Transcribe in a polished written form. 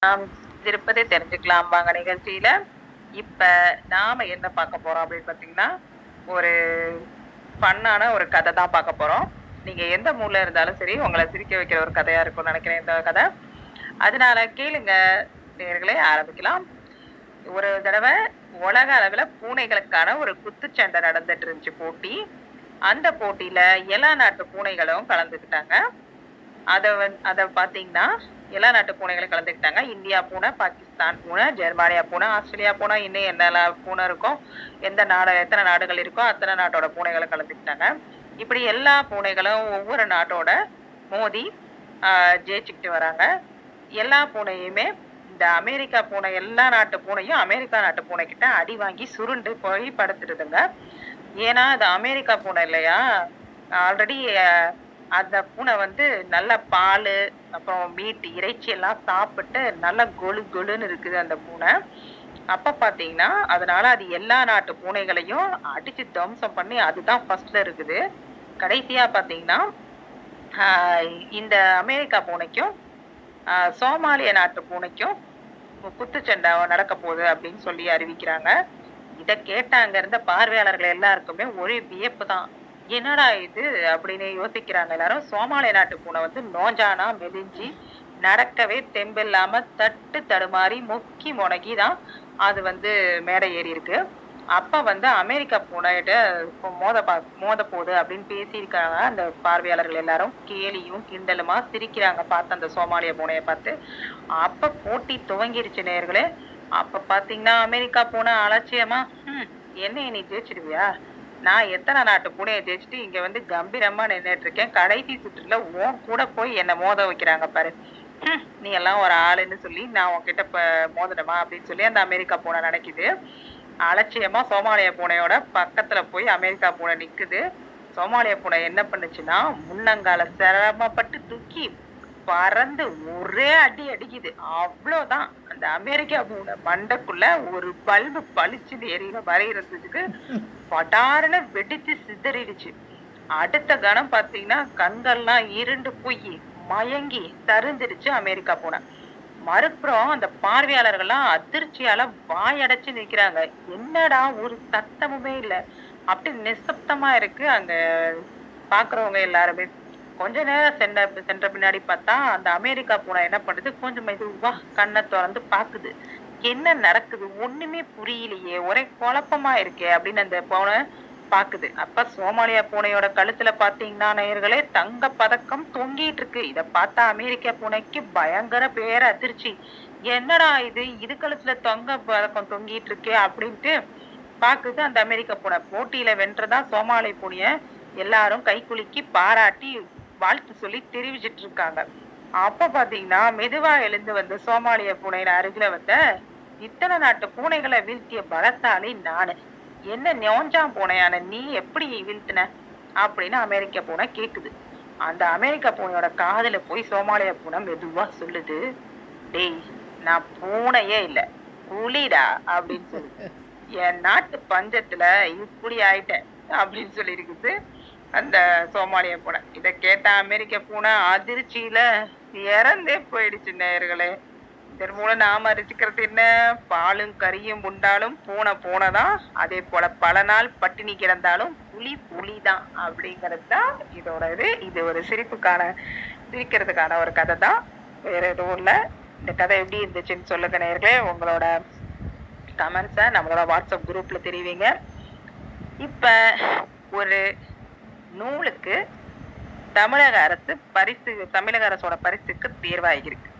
நாம் இருப்பதை தெரிஞ்சுக்கலாம் வாங்க நிகழ்ச்சியில. இப்ப நாம என்ன பார்க்க போறோம் அப்படின்னு பாத்தீங்கன்னா, ஒரு ஃபன்னான ஒரு கதை தான் பார்க்க போறோம். நீங்க எந்த மூட்ல இருந்தாலும் சரி, உங்கள சிரிக்க வைக்கிற ஒரு கதையா இருக்கும்னு நினைக்கிறேன் இந்த கதை. அதனால கேளுங்க நேயர்களே, ஆரம்பிக்கலாம். ஒரு தடவை உலக அளவுல பூனைகளுக்கான ஒரு குத்துச்சண்டை நடந்துட்டு இருந்துச்சு போட்டி. அந்த போட்டியில எல்லா நாட்டு பூனைகளும் கலந்துக்கிட்டாங்க. அத பாத்தீங்கன்னா, எல்லா நாட்டு பூனைகளும் கலந்துக்கிட்டாங்க. இந்தியா பூனை, பாகிஸ்தான் பூனை, ஜெர்மானியா பூனை, ஆஸ்திரேலியா பூனை, இன்னும் என்னெல்லாம் பூனை இருக்கோ, எத்தனை நாடுகள் இருக்கோ, அத்தனை நாட்டோட பூனைகளும் கலந்துக்கிட்டாங்க. இப்படி எல்லா பூனைகளும் ஒவ்வொரு நாட்டோட மோதி ஜெயிச்சுக்கிட்டு வராங்க. எல்லா பூனையுமே இந்த அமெரிக்கா பூனை, எல்லா நாட்டு பூனையும் அமெரிக்கா நாட்டு பூனை கிட்ட அடி வாங்கி சுருண்டு போய் படுத்துடுதுங்க. ஏன்னா அது அமெரிக்கா பூனை இல்லையா, ஆல்ரெடி அந்த பூனை வந்து நல்ல பால், அப்புறம் மீட், இறைச்சி எல்லாம் சாப்பிட்டு நல்லா கொழு கொழுன்னு இருக்குது அந்த பூனை. அப்ப பாத்தீங்கன்னா அதனால அது எல்லா நாட்டு பூனைகளையும் அடிச்சு துவம்சம் பண்ணி அதுதான் ஃபர்ஸ்ட்ல இருக்குது. கடைசியா பாத்தீங்கன்னா இந்த அமெரிக்கா பூனைக்கும் சோமாலிய நாட்டு பூனைக்கும் குத்துச்சண்டை நடக்க போகுது அப்படின்னு சொல்லி அறிவிக்கிறாங்க. இத கேட்ட அங்க இருந்த பார்வையாளர்கள் எல்லாருக்குமே ஒரே வியப்பு தான். என்னடா இது அப்படின்னு யோசிக்கிறாங்க எல்லாரும். சோமாலிய நாட்டு பூனை வந்து நோஞ்சானா மெலிஞ்சி நடக்கவே தெம்பில்லாம தட்டு தடுமாறி முக்கி முனகி தான் அது வந்து மேடை ஏறி இருக்கு. அப்ப வந்து அமெரிக்கா பூனைகிட்ட மோத போகுது அப்படின்னு பேசியிருக்காங்க. அந்த பார்வையாளர்கள் எல்லாரும் கேலியும் கிண்டலுமா சிரிக்கிறாங்க பார்த்து அந்த சோமாலிய பூனைய பார்த்து. அப்ப போட்டி துவங்கிருச்சு நேயர்களே. அப்ப பாத்தீங்கன்னா அமெரிக்கா பூனை அலட்சியமா, என்ன நீ ஜெயிச்சிடுவியா, நான் எத்தனை நாட்டு பூனையை ஜெயிச்சுட்டு இங்க வந்து கம்பீரமா நின்றுட்டு இருக்கேன், கடைசி சுற்றுல உன் கூட போய் என்ன மோத வைக்கிறாங்க பாரு, நீ எல்லாம் ஒரு ஆளுன்னு சொல்லி நான் உன்கிட்ட மோதணுமா அப்படின்னு சொல்லி அந்த அமெரிக்கா பூனை நினைக்குது. அலட்சியமா சோமாலிய பூனையோட பக்கத்துல போய் அமெரிக்கா பூனை நிக்குது. சோமாலிய பூனை என்ன பண்ணுச்சுன்னா முன்னங்கால சிரமப்பட்டு தூக்கி பறந்து ஒரே அடி அடிக்குது. அவ்வளவுதான், அந்த அமெரிக்கா பூனை மண்டைக்குள்ள ஒரு பல்பு பளிச்சுன்னு எரியிற மாதிரி இருந்ததுக்கு படாருன்னு வெடிச்சு சிதறிடுச்சு. அடுத்த கணம் பாத்தீங்கன்னா கண்கள்லாம் இருண்டு போய் மயங்கி தருந்துடுச்சு அமெரிக்கா பூனை. மறுபுறம் அந்த பார்வையாளர்கள்லாம் அதிர்ச்சியால வாயடைச்சு நிக்கிறாங்க. என்னடா ஒரு சத்தமுமே இல்ல, அப்படி நிசப்தமா இருக்கு அங்க பாக்குறவங்க எல்லாருமே. கொஞ்ச நேரம் சென்ற பின்னாடி பார்த்தா அந்த அமெரிக்கா பூனை என்ன பண்ணுது, கொஞ்சம் மெதுவா கண்ணை திறந்து பாக்குது. என்ன நடக்குது ஒண்ணுமே புரியலையே, ஒரே குழப்பமா இருக்கே அப்படின்னு அந்த பூனை பாக்குது. அப்ப சோமாலியா பூனையோட கழுத்துல பாத்தீங்கன்னா நேயர்களே தங்க பதக்கம் தொங்கிட்டு இருக்கு. இத பார்த்தா அமெரிக்கா பூனைக்கு பயங்கர பேர அதிர்ச்சி. என்னடா இது கழுத்துல தங்க பதக்கம் தொங்கிட்டு இருக்கே அப்படின்ட்டு பாக்குது அந்த அமெரிக்கா பூனை. போட்டியில வென்றதா சோமாலிய பூனைய எல்லாரும் கை குலுக்கி பாராட்டி வாழ்த்து சொல்லி தெரிவிச்சிட்டு இருக்காங்க. அப்ப பாத்தீங்கன்னா மெதுவா எழுந்து வந்து சோமாலிய பூனையில அருகில வந்த, இத்தனை நாட்டு பூனைகளை வீழ்த்திய பலசாலி நானு, என்ன நோஞ்சாம் பூனையான நீ எப்படி வீழ்த்தின அப்படின்னு அமெரிக்கா பூனை கேக்குது. அந்த அமெரிக்கா பூனையோட காதுல போய் சோமாலிய பூனை மெதுவா சொல்லுது, டேய் நான் பூனையே இல்ல புலிடா அப்படின்னு சொல்லுது. என் நாட்டு பஞ்சத்துல இப்படி ஆயிட்டேன் அப்படின்னு சொல்லி இருக்குது அந்த சோமாலிய பூனை. இத கேட்ட அமெரிக்க பூனை அதிர்ச்சியில இறந்தே போயிடுச்சு நேயர்களே. இதன் மூலம் நாம அறிஞ்சுக்கிறது என்ன, பாலும் கறியும் உண்டாலும் பூனை தான், அதே போல பல நாள் பட்டினி கிடந்தாலும் புலி தான் அப்படிங்கிறது தான் இதோட இது ஒரு சிரிக்கிறதுக்கான ஒரு கதை தான், வேற எதுவும் இல்ல. இந்த கதை எப்படி இருந்துச்சுன்னு சொல்லுங்க நேயர்களே. உங்களோட கமெண்ட்ஸை நம்மளோட வாட்ஸ்அப் குரூப்ல தெரிவிங்க. இப்ப ஒரு நூலுக்கு தமிழக அரசோட பரிசுக்கு தேர்வாகியிருக்கு.